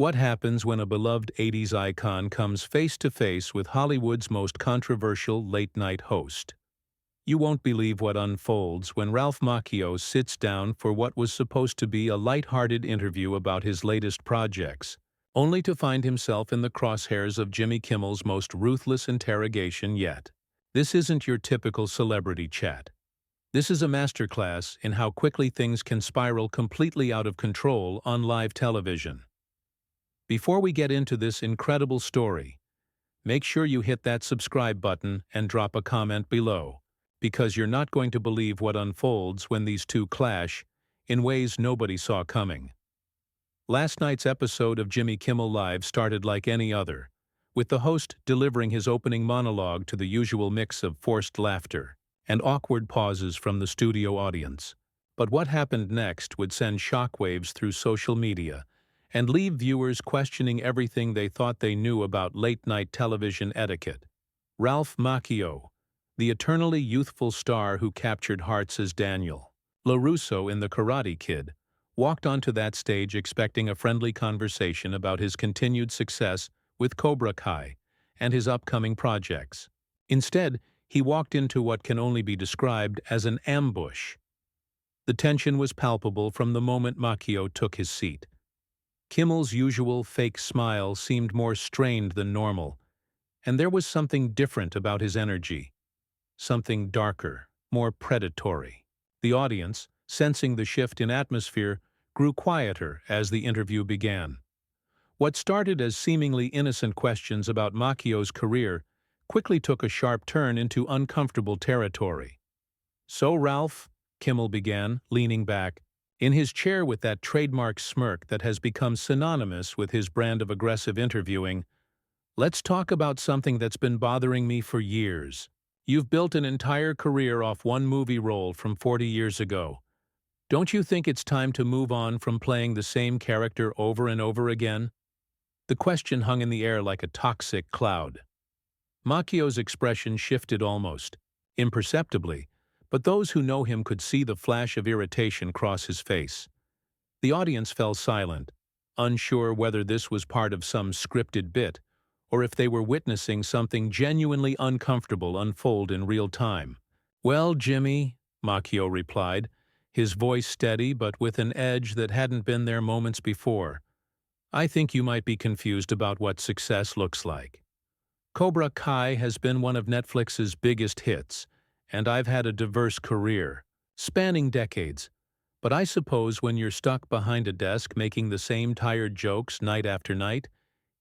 What happens when a beloved 80s icon comes face to face with Hollywood's most controversial late-night host? You won't believe what unfolds when Ralph Macchio sits down for what was supposed to be a lighthearted interview about his latest projects, only to find himself in the crosshairs of Jimmy Kimmel's most ruthless interrogation yet. This isn't your typical celebrity chat. This is a masterclass in how quickly things can spiral completely out of control on live television. Before we get into this incredible story, make sure you hit that subscribe button and drop a comment below, because you're not going to believe what unfolds when these two clash in ways nobody saw coming. Last night's episode of Jimmy Kimmel Live started like any other, with the host delivering his opening monologue to the usual mix of forced laughter and awkward pauses from the studio audience. But what happened next would send shockwaves through social media and leave viewers questioning everything they thought they knew about late-night television etiquette. Ralph Macchio, the eternally youthful star who captured hearts as Daniel LaRusso in The Karate Kid, walked onto that stage expecting a friendly conversation about his continued success with Cobra Kai and his upcoming projects. Instead, he walked into what can only be described as an ambush. The tension was palpable from the moment Macchio took his seat. Kimmel's usual fake smile seemed more strained than normal, and there was something different about his energy. Something darker, more predatory. The audience, sensing the shift in atmosphere, grew quieter as the interview began. What started as seemingly innocent questions about Macchio's career quickly took a sharp turn into uncomfortable territory. "So, Ralph," Kimmel began, leaning back in his chair with that trademark smirk that has become synonymous with his brand of aggressive interviewing, "let's talk about something that's been bothering me for years. You've built an entire career off one movie role from 40 years ago. Don't you think it's time to move on from playing the same character over and over again?" The question hung in the air like a toxic cloud. Macchio's expression shifted almost imperceptibly, but those who know him could see the flash of irritation cross his face. The audience fell silent, unsure whether this was part of some scripted bit or if they were witnessing something genuinely uncomfortable unfold in real time. "Well, Jimmy," Macchio replied, his voice steady but with an edge that hadn't been there moments before, "I think you might be confused about what success looks like. Cobra Kai has been one of Netflix's biggest hits, and I've had a diverse career, spanning decades. But I suppose when you're stuck behind a desk making the same tired jokes night after night,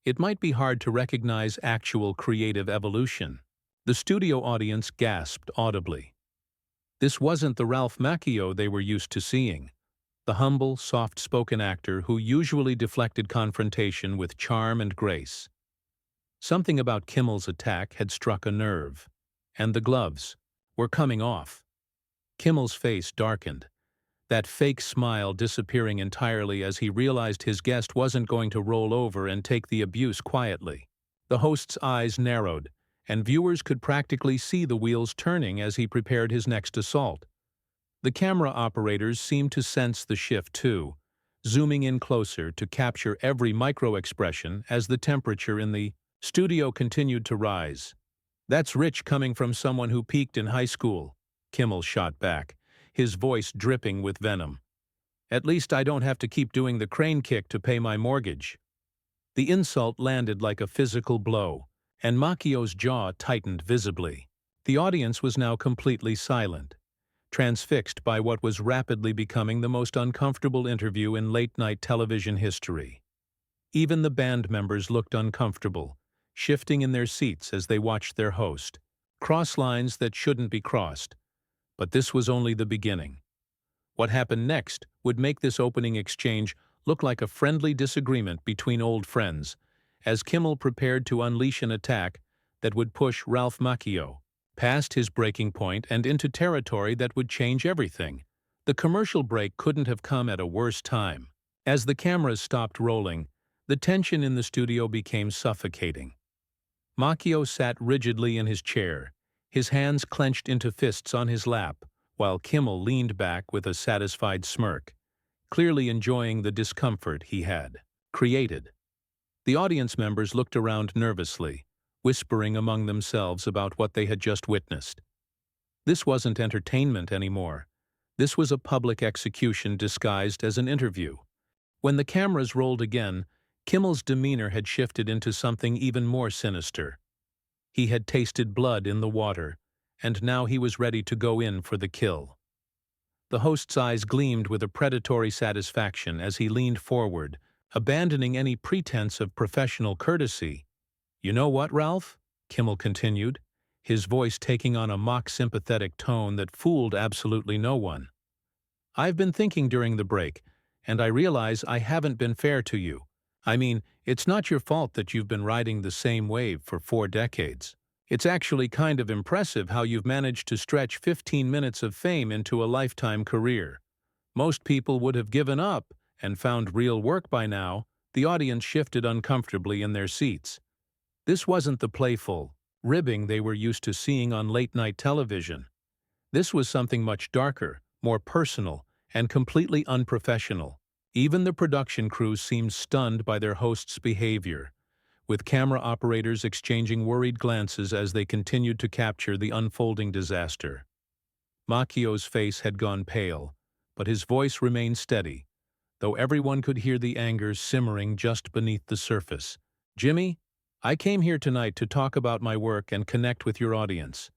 it might be hard to recognize actual creative evolution." The studio audience gasped audibly. This wasn't the Ralph Macchio they were used to seeing, the humble, soft-spoken actor who usually deflected confrontation with charm and grace. Something about Kimmel's attack had struck a nerve, and the gloves were coming off. Kimmel's face darkened, that fake smile disappearing entirely as he realized his guest wasn't going to roll over and take the abuse quietly. The host's eyes narrowed, and viewers could practically see the wheels turning as he prepared his next assault. The camera operators seemed to sense the shift too, zooming in closer to capture every micro-expression as the temperature in the studio continued to rise. "That's rich coming from someone who peaked in high school," Kimmel shot back, his voice dripping with venom. "At least I don't have to keep doing the crane kick to pay my mortgage." The insult landed like a physical blow, and Macchio's jaw tightened visibly. The audience was now completely silent, transfixed by what was rapidly becoming the most uncomfortable interview in late-night television history. Even the band members looked uncomfortable, shifting in their seats as they watched their host. Cross lines that shouldn't be crossed. But this was only the beginning. What happened next would make this opening exchange look like a friendly disagreement between old friends, as Kimmel prepared to unleash an attack that would push Ralph Macchio past his breaking point and into territory that would change everything. The commercial break couldn't have come at a worse time. As the cameras stopped rolling, the tension in the studio became suffocating. Macchio sat rigidly in his chair, his hands clenched into fists on his lap, while Kimmel leaned back with a satisfied smirk, clearly enjoying the discomfort he had created. The audience members looked around nervously, whispering among themselves about what they had just witnessed. This wasn't entertainment anymore. This was a public execution disguised as an interview. When the cameras rolled again, Kimmel's demeanor had shifted into something even more sinister. He had tasted blood in the water, and now he was ready to go in for the kill. The host's eyes gleamed with a predatory satisfaction as he leaned forward, abandoning any pretense of professional courtesy. "You know what, Ralph?" Kimmel continued, his voice taking on a mock-sympathetic tone that fooled absolutely no one. "I've been thinking during the break, and I realize I haven't been fair to you. I mean, it's not your fault that you've been riding the same wave for 4 decades. It's actually kind of impressive how you've managed to stretch 15 minutes of fame into a lifetime career. Most people would have given up and found real work by now." The audience shifted uncomfortably in their seats. This wasn't the playful, ribbing they were used to seeing on late-night television. This was something much darker, more personal, and completely unprofessional. Even the production crew seemed stunned by their host's behavior, with camera operators exchanging worried glances as they continued to capture the unfolding disaster. Macchio's face had gone pale, but his voice remained steady, though everyone could hear the anger simmering just beneath the surface. "Jimmy, I came here tonight to talk about my work and connect with your audience.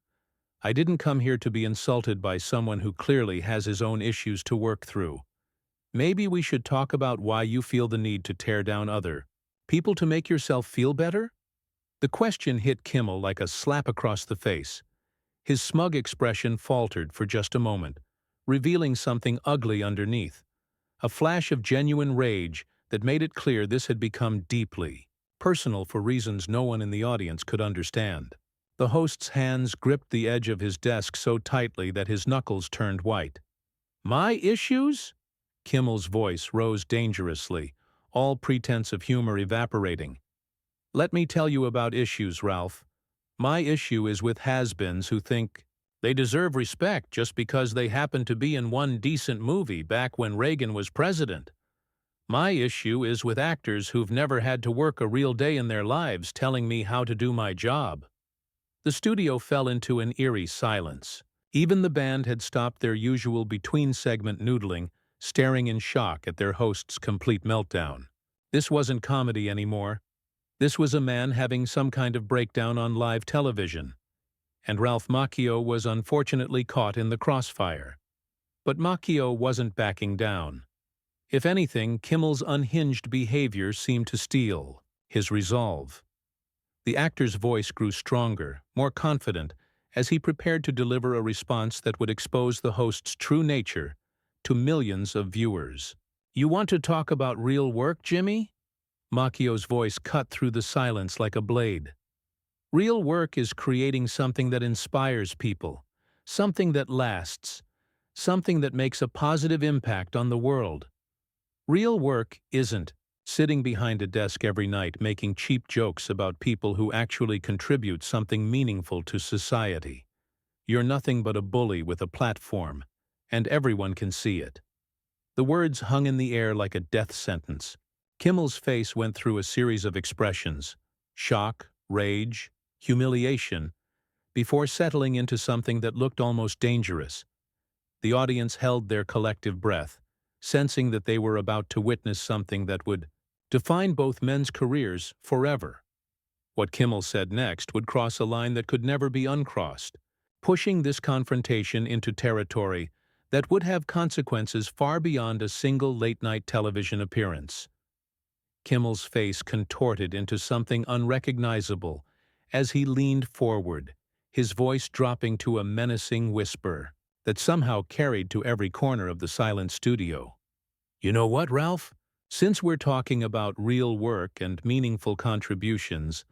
I didn't come here to be insulted by someone who clearly has his own issues to work through. Maybe we should talk about why you feel the need to tear down other people to make yourself feel better?" The question hit Kimmel like a slap across the face. His smug expression faltered for just a moment, revealing something ugly underneath. A flash of genuine rage that made it clear this had become deeply personal for reasons no one in the audience could understand. The host's hands gripped the edge of his desk so tightly that his knuckles turned white. "My issues?" Kimmel's voice rose dangerously, all pretense of humor evaporating. "Let me tell you about issues, Ralph. My issue is with has-beens who think they deserve respect just because they happen to be in one decent movie back when Reagan was president. My issue is with actors who've never had to work a real day in their lives telling me how to do my job." The studio fell into an eerie silence. Even the band had stopped their usual between-segment noodling, staring in shock at their host's complete meltdown. This wasn't comedy anymore. This was a man having some kind of breakdown on live television. And Ralph Macchio was unfortunately caught in the crossfire. But Macchio wasn't backing down. If anything, Kimmel's unhinged behavior seemed to steal his resolve. The actor's voice grew stronger, more confident, as he prepared to deliver a response that would expose the host's true nature to millions of viewers. "You want to talk about real work, Jimmy?" Macchio's voice cut through the silence like a blade. "Real work is creating something that inspires people, something that lasts, something that makes a positive impact on the world. Real work isn't sitting behind a desk every night making cheap jokes about people who actually contribute something meaningful to society. You're nothing but a bully with a platform, and everyone can see it." The words hung in the air like a death sentence. Kimmel's face went through a series of expressions: shock, rage, humiliation, before settling into something that looked almost dangerous. The audience held their collective breath, sensing that they were about to witness something that would define both men's careers forever. What Kimmel said next would cross a line that could never be uncrossed, pushing this confrontation into territory that would have consequences far beyond a single late-night television appearance. Kimmel's face contorted into something unrecognizable as he leaned forward, his voice dropping to a menacing whisper that somehow carried to every corner of the silent studio. "You know what, Ralph? Since we're talking about real work and meaningful contributions,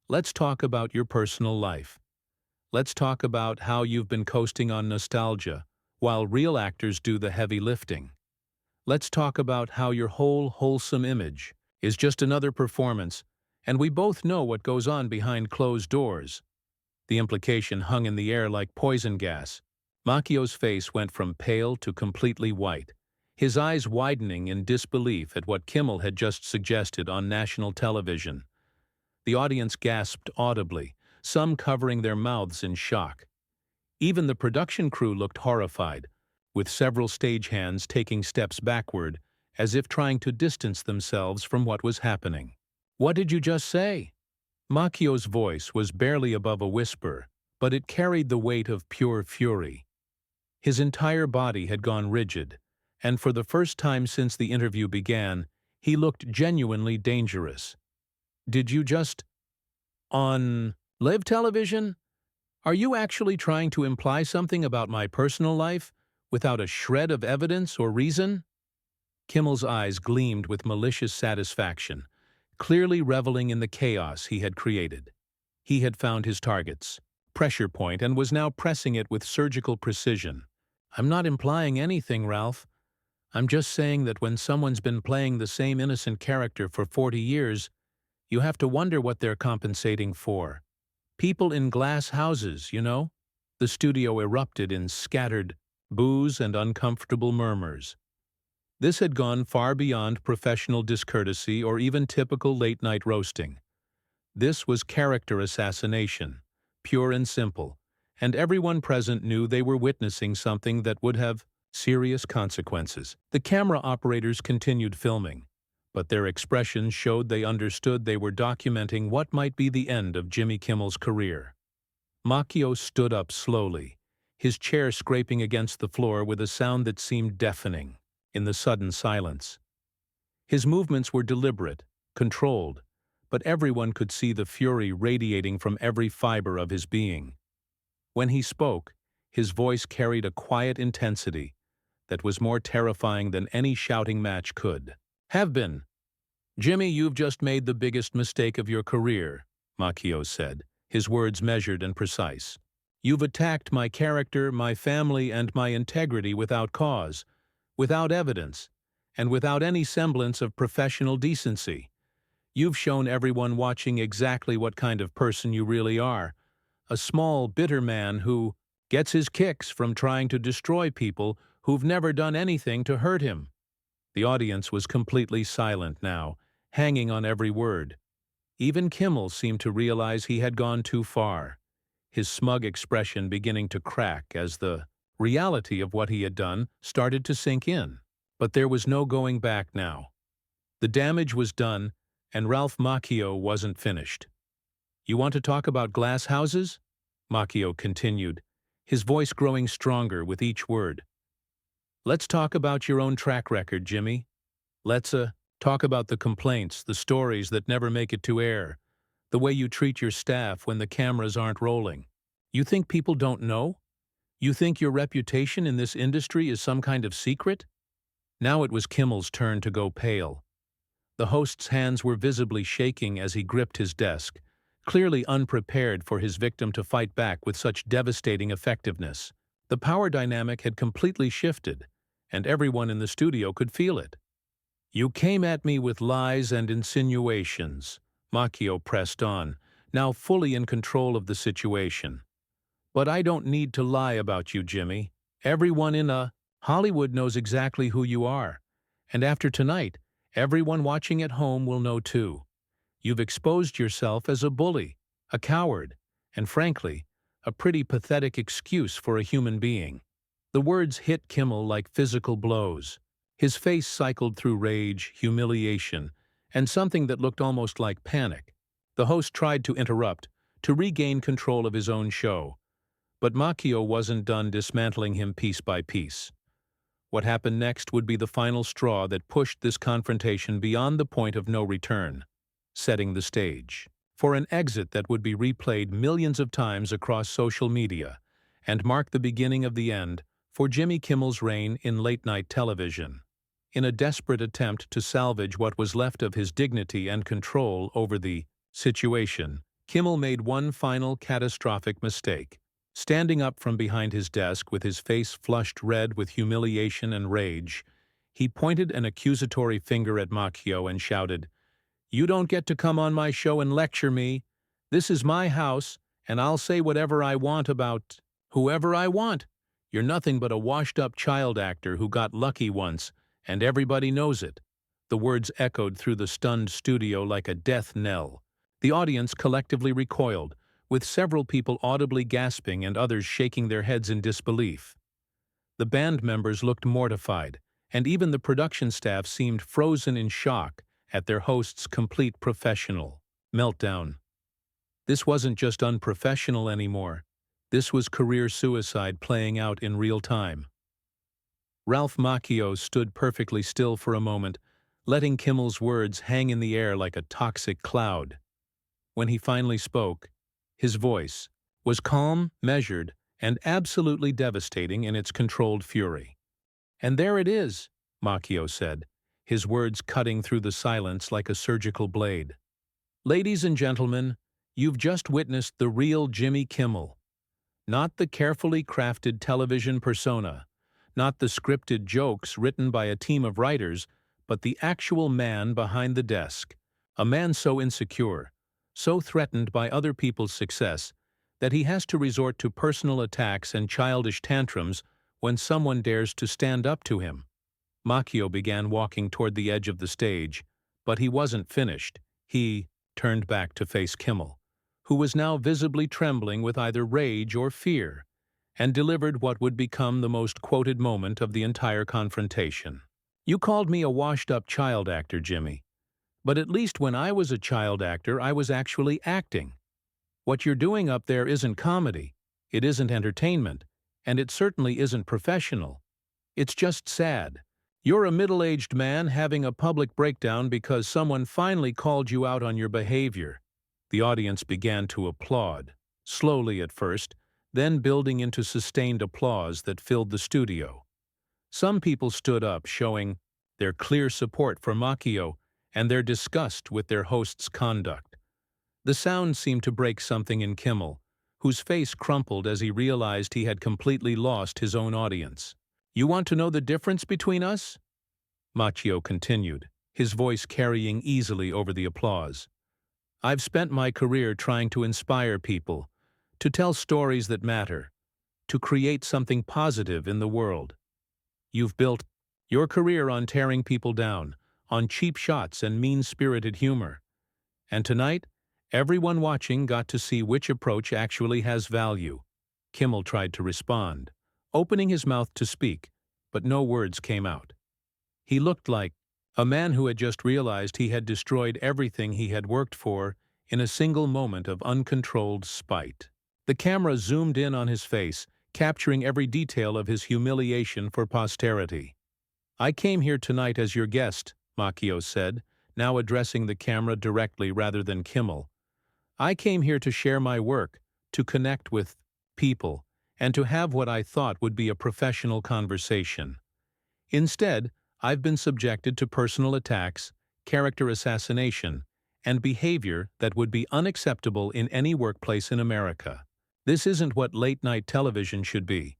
let's talk about your personal life. Let's talk about how you've been coasting on nostalgia while real actors do the heavy lifting. Let's talk about how your whole wholesome image is just another performance, and we both know what goes on behind closed doors." The implication hung in the air like poison gas. Macchio's face went from pale to completely white, his eyes widening in disbelief at what Kimmel had just suggested on national television. The audience gasped audibly, some covering their mouths in shock. Even the production crew looked horrified, with several stagehands taking steps backward, as if trying to distance themselves from what was happening. "What did you just say?" Macchio's voice was barely above a whisper, but it carried the weight of pure fury. His entire body had gone rigid, and for the first time since the interview began, he looked genuinely dangerous. "Did you just... on live television? Are you actually trying to imply something about my personal life, without a shred of evidence or reason?" Kimmel's eyes gleamed with malicious satisfaction, clearly reveling in the chaos he had created. He had found his target's pressure point and was now pressing it with surgical precision. "I'm not implying anything, Ralph. I'm just saying that when someone's been playing the same innocent character for 40 years, you have to wonder what they're compensating for. People in glass houses, you know?" The studio erupted in scattered boos and uncomfortable murmurs. This had gone far beyond professional discourtesy or even typical late-night roasting. This was character assassination, pure and simple, and everyone present knew they were witnessing something that would have serious consequences. The camera operators continued filming, but their expressions showed they understood they were documenting what might be the end of Jimmy Kimmel's career. Macchio stood up slowly, his chair scraping against the floor with a sound that seemed deafening in the sudden silence. His movements were deliberate, controlled, but everyone could see the fury radiating from every fiber of his being. When he spoke, his voice carried a quiet intensity that was more terrifying than any shouting match could. "Have been. Jimmy, you've just made the biggest mistake of your career," Macchio said, his words measured and precise. "You've attacked my character, my family, and my integrity without cause, without evidence, and without any semblance of professional decency. You've shown everyone watching exactly what kind of person you really are, a small, bitter man who gets his kicks from trying to destroy people who've never done anything to hurt him." The audience was completely silent now, hanging on every word. Even Kimmel seemed to realize he had gone too far, his smug expression beginning to crack as the reality of what he had done started to sink in. But there was no going back now. The damage was done, and Ralph Macchio wasn't finished. "You want to talk about glass houses?" Macchio continued, his voice growing stronger with each word. "Let's talk about your own track record, Jimmy. Let's talk about the complaints, the stories that never make it to air, the way you treat your staff when the cameras aren't rolling. You think people don't know? You think your reputation in this industry is some kind of secret?" Now it was Kimmel's turn to go pale. The host's hands were visibly shaking as he gripped his desk, clearly unprepared for his victim to fight back with such devastating effectiveness. The power dynamic had completely shifted, and everyone in the studio could feel it. "You came at me with lies and insinuations," Macchio pressed on, now fully in control of the situation. "But I don't need to lie about you, Jimmy. Everyone in Hollywood knows exactly who you are, and after tonight, everyone watching at home will know too. You've exposed yourself as a bully, a coward, and frankly, a pretty pathetic excuse for a human being." The words hit Kimmel like physical blows. His face cycled through rage, humiliation, and something that looked almost like panic. The host tried to interrupt, to regain control of his own show, but Macchio wasn't done dismantling him piece by piece. What happened next would be the final straw that pushed this confrontation beyond the point of no return, setting the stage for an exit that would be replayed millions of times across social media and mark the beginning of the end for Jimmy Kimmel's reign in late-night television. In a desperate attempt to salvage what was left of his dignity and control over the situation, Kimmel made one final catastrophic mistake. Standing up from behind his desk with his face flushed red with humiliation and rage, he pointed an accusatory finger at Macchio and shouted, "You don't get to come on my show and lecture me. This is my house, and I'll say whatever I want about whoever I want. You're nothing but a washed-up child actor who got lucky once And everybody knows it. The words echoed through the stunned studio like a death knell. The audience collectively recoiled, with several people audibly gasping and others shaking their heads in disbelief. The band members looked mortified, and even the production staff seemed frozen in shock at their host's complete professional meltdown. This wasn't just unprofessional anymore. This was career suicide playing out in real time. Ralph Macchio stood perfectly still for a moment, letting Kimmel's words hang in the air like a toxic cloud. When he finally spoke, his voice was calm, measured, and absolutely devastating in its controlled fury. "And there it is," Macchio said, his words cutting through the silence like a surgical blade. "Ladies and gentlemen, you've just witnessed the real Jimmy Kimmel. Not the carefully crafted television persona, not the scripted jokes written by a team of writers, but the actual man behind the desk. A man so insecure, so threatened by other people's success, that he has to resort to personal attacks and childish tantrums when someone dares to stand up to him." Macchio began walking toward the edge of the stage, but he wasn't finished. He turned back to face Kimmel, who was now visibly trembling with either rage or fear, and delivered what would become the most quoted moment of the entire confrontation. "You called me a washed-up child actor, Jimmy. But at least when I was a child actor, I was actually acting. What you're doing up there isn't comedy, it isn't entertainment, and it certainly isn't professional. It's just sad. You're a middle-aged man having a public breakdown because someone finally called you out on your behavior." The audience began to applaud, slowly at first, then building into sustained applause that filled the studio. Some people stood up, showing their clear support for Macchio and their disgust with their host's conduct. The sound seemed to break something in Kimmel, whose face crumpled as he realized he had completely lost his own audience. "You want to know the difference between us?" Macchio continued, his voice carrying easily over the applause. "I've spent my career trying to inspire people, to tell stories that matter, to create something positive in the world. You've built your career on tearing people down, on cheap shots and mean-spirited humor. And tonight, everyone watching got to see which approach actually has value." Kimmel tried to respond, opening his mouth to speak, but no words came out. He looked like a man who had just realized he had destroyed everything he had worked for in a single moment of uncontrolled spite. The camera zoomed in on his face, capturing every detail of his humiliation for posterity. "I came here tonight as your guest," Macchio said, now addressing the camera directly rather than Kimmel. "I came here to share my work, to connect with people, and to have what I thought would be a professional conversation. Instead, I've been subjected to personal attacks, character assassination, and behavior that would be unacceptable in any workplace in America. This isn't what late-night television should be.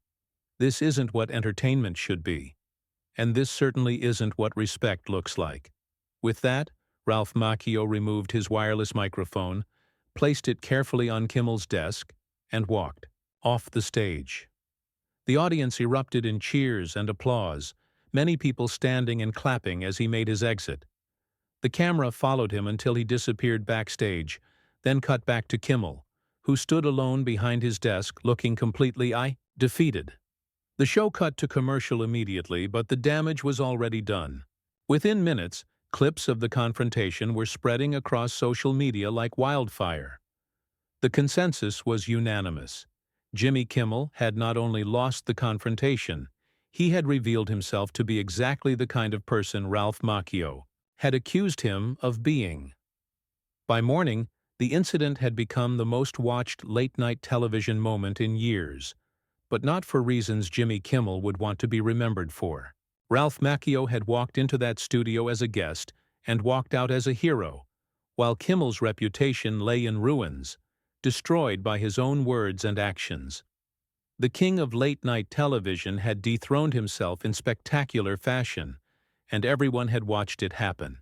This isn't what entertainment should be. And this certainly isn't what respect looks like." With that, Ralph Macchio removed his wireless microphone, placed it carefully on Kimmel's desk, and walked off the stage. The audience erupted in cheers and applause, many people standing and clapping as he made his exit. The camera followed him until he disappeared backstage, then cut back to Kimmel, who stood alone behind his desk looking completely defeated. The show cut to commercial immediately, but the damage was already done. Within minutes, clips of the confrontation were spreading across social media like wildfire. The consensus was unanimous. Jimmy Kimmel had not only lost the confrontation, he had revealed himself to be exactly the kind of person Ralph Macchio had accused him of being. By morning, the incident had become the most watched late-night television moment in years, but not for reasons Jimmy Kimmel would want to be remembered for. Ralph Macchio had walked into that studio as a guest and walked out as a hero, while Kimmel's reputation lay in ruins, destroyed by his own words and actions. The king of late-night television had dethroned himself in spectacular fashion, and everyone had watched it happen.